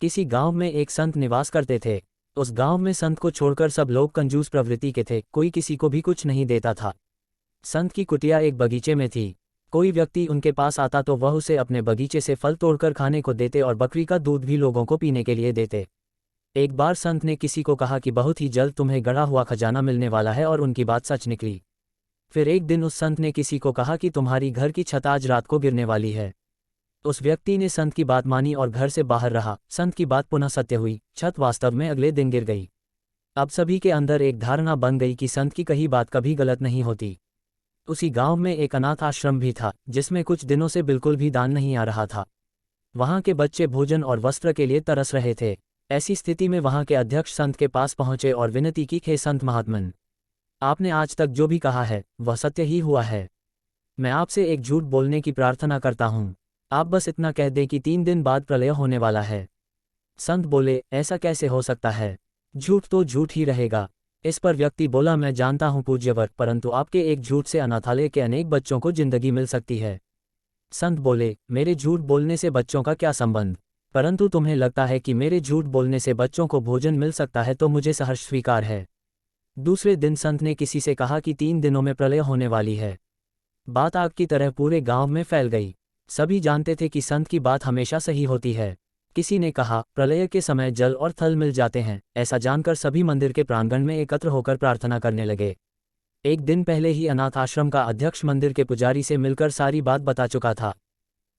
किसी गांव में एक संत निवास करते थे। उस गांव में संत को छोड़कर सब लोग कंजूस प्रवृत्ति के थे, कोई किसी को भी कुछ नहीं देता था। संत की कुटिया एक बगीचे में थी। कोई व्यक्ति उनके पास आता तो वह उसे अपने बगीचे से फल तोड़कर खाने को देते और बकरी का दूध भी लोगों को पीने के लिए देते। एक बार संत ने किसी को कहा कि बहुत ही जल्द तुम्हें गड़ा हुआ खजाना मिलने वाला है, और उनकी बात सच निकली। फिर एक दिन उस संत ने किसी को कहा कि तुम्हारी घर की छत आज रात को गिरने वाली है। उस व्यक्ति ने संत की बात मानी और घर से बाहर रहा। संत की बात पुनः सत्य हुई, छत वास्तव में अगले दिन गिर गई। अब सभी के अंदर एक धारणा बन गई कि संत की कही बात कभी गलत नहीं होती। उसी गांव में एक अनाथ आश्रम भी था, जिसमें कुछ दिनों से बिल्कुल भी दान नहीं आ रहा था। वहां के बच्चे भोजन और वस्त्र के लिए तरस रहे थे। ऐसी स्थिति में वहां के अध्यक्ष संत के पास पहुंचे और विनती की, हे संत महात्मन, आपने आज तक जो भी कहा है वह सत्य ही हुआ है। मैं आपसे एक झूठ बोलने की प्रार्थना करता हूँ। आप बस इतना कह दें कि 3 दिन बाद प्रलय होने वाला है। संत बोले, ऐसा कैसे हो सकता है, झूठ तो झूठ ही रहेगा। इस पर व्यक्ति बोला, मैं जानता हूँ पूज्यवर, परंतु आपके एक झूठ से अनाथालय के अनेक बच्चों को जिंदगी मिल सकती है। संत बोले, मेरे झूठ बोलने से बच्चों का क्या संबंध, परंतु तुम्हें लगता है कि मेरे झूठ बोलने से बच्चों को भोजन मिल सकता है तो मुझे सहर्ष स्वीकार है। दूसरे दिन संत ने किसी से कहा कि 3 दिनों में प्रलय होने वाली है। बात आग की तरह पूरे गांव में फैल गई। सभी जानते थे कि संत की बात हमेशा सही होती है। किसी ने कहा, प्रलय के समय जल और थल मिल जाते हैं। ऐसा जानकर सभी मंदिर के प्रांगण में एकत्र होकर प्रार्थना करने लगे। एक दिन पहले ही अनाथ आश्रम का अध्यक्ष मंदिर के पुजारी से मिलकर सारी बात बता चुका था।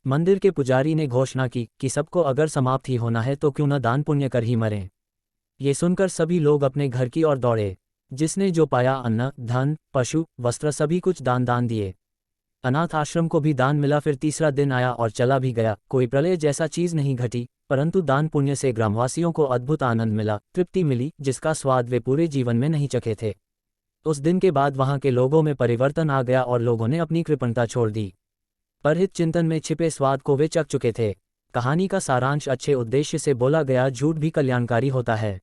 मंदिर के पुजारी ने घोषणा की कि सबको अगर समाप्त ही होना है तो क्यों न दान पुण्य कर ही मरें। ये सुनकर सभी लोग अपने घर की ओर दौड़े। जिसने जो पाया, अन्न, धन, पशु, वस्त्र सभी कुछ दान दिए। अनाथ आश्रम को भी दान मिला। फिर तीसरा दिन आया और चला भी गया। कोई प्रलय जैसा चीज नहीं घटी, परंतु दान पुण्य से ग्रामवासियों को अद्भुत आनंद मिला, तृप्ति मिली, जिसका स्वाद वे पूरे जीवन में नहीं चखे थे। उस दिन के बाद वहां के लोगों में परिवर्तन आ गया और लोगों ने अपनी कृपणता छोड़ दी। परहित चिंतन में छिपे स्वाद को वे चख चुके थे। कहानी का सारांश अच्छे उद्देश्य से बोला गया झूठ भी कल्याणकारी होता है।